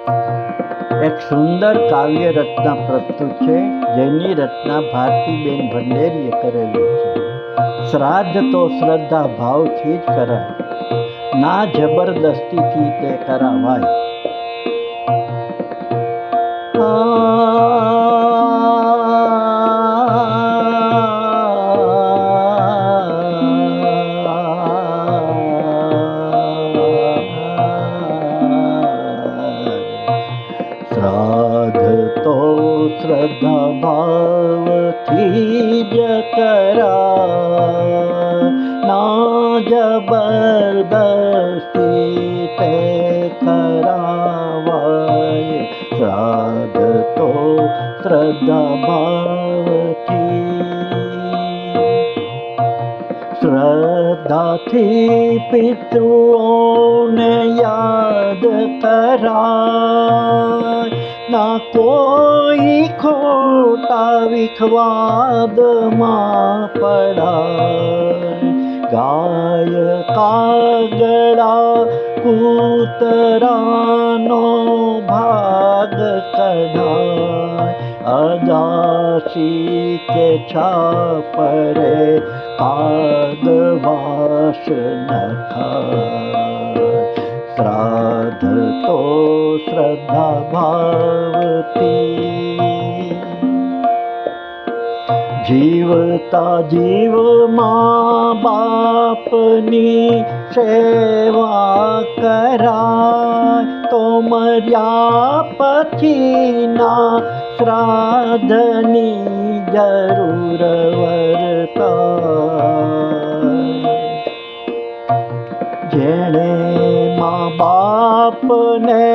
એક સુંદર કાવ્ય રચના પ્રસ્તુત છે, જેની રચના ભારતીબેન ભંડેરીએ કરેલી છે. શ્રાદ્ધ તો શ્રદ્ધા ભાવથી જ કરાય, ના જબરદસ્તીથી તે કરાવાય. શ્રાદ્ધ તો શ્રદ્ધા ભાવથી જ કરાય, ના જબરદસ્તી તે કરાવાય. શ્રાદ્ધ તો શ્રદ્ધા ભાવથી, શ્રદ્ધાથી પિતૃઓને યાદ કરાય, ના કોઈ ખોટા વિખવાદમાં પડાય. ગાય કાગડા કૂતરાનો ભાગ કઢાય, અદાસી કે છાપરે કાગવાસ ન ખાય. શ્રાદ્ધ તો શ્રદ્ધા ભાવથી, જીવતા જીવ મા બાપની સેવા કરાય, તો મર્યા પછીના શ્રાદ્ધની જરૂર વર્તાય. જેણે મા બાપને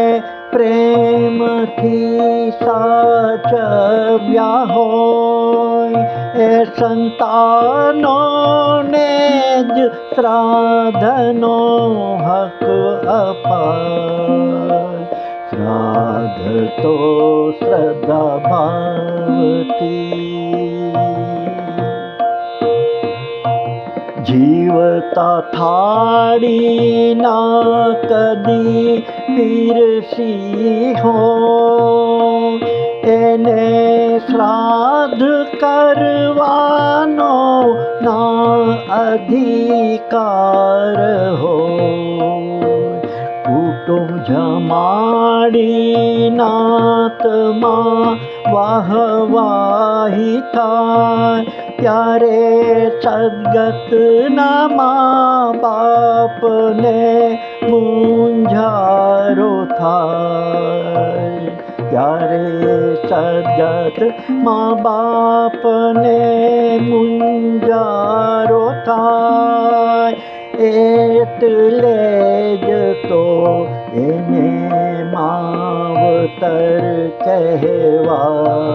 પ્રેમથી સાચવ્યા હોય, એ સંતાનોને જ શ્રાદ્ધનો હક અપાય. શ્રાદ્ધ તો શ્રદ્ધા ભાવથી, જીવતા થાળી ના કદી પીરસી હોય, એને શ્રાદ્ધ કરવાનો ના અધિકાર હોય. કુટુંબ જમાડી નાતમાં વાહવાહી થાય, ત્યારે સદગતના મા બાપને મૂંઝારો થાય. ત્યારે સદગત મા બાપને મૂંઝારો થાય, એટલે જ તો એને માવતર કહેવાય.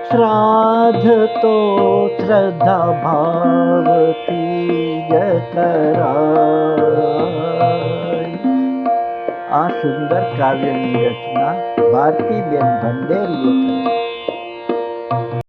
શ્રાદ્ધ તો શ્રદ્ધા ભાવથી જ કરાય. આ સુંદર કાવ્યની રચના ભારતીબેન ભંડેરીએ કરી.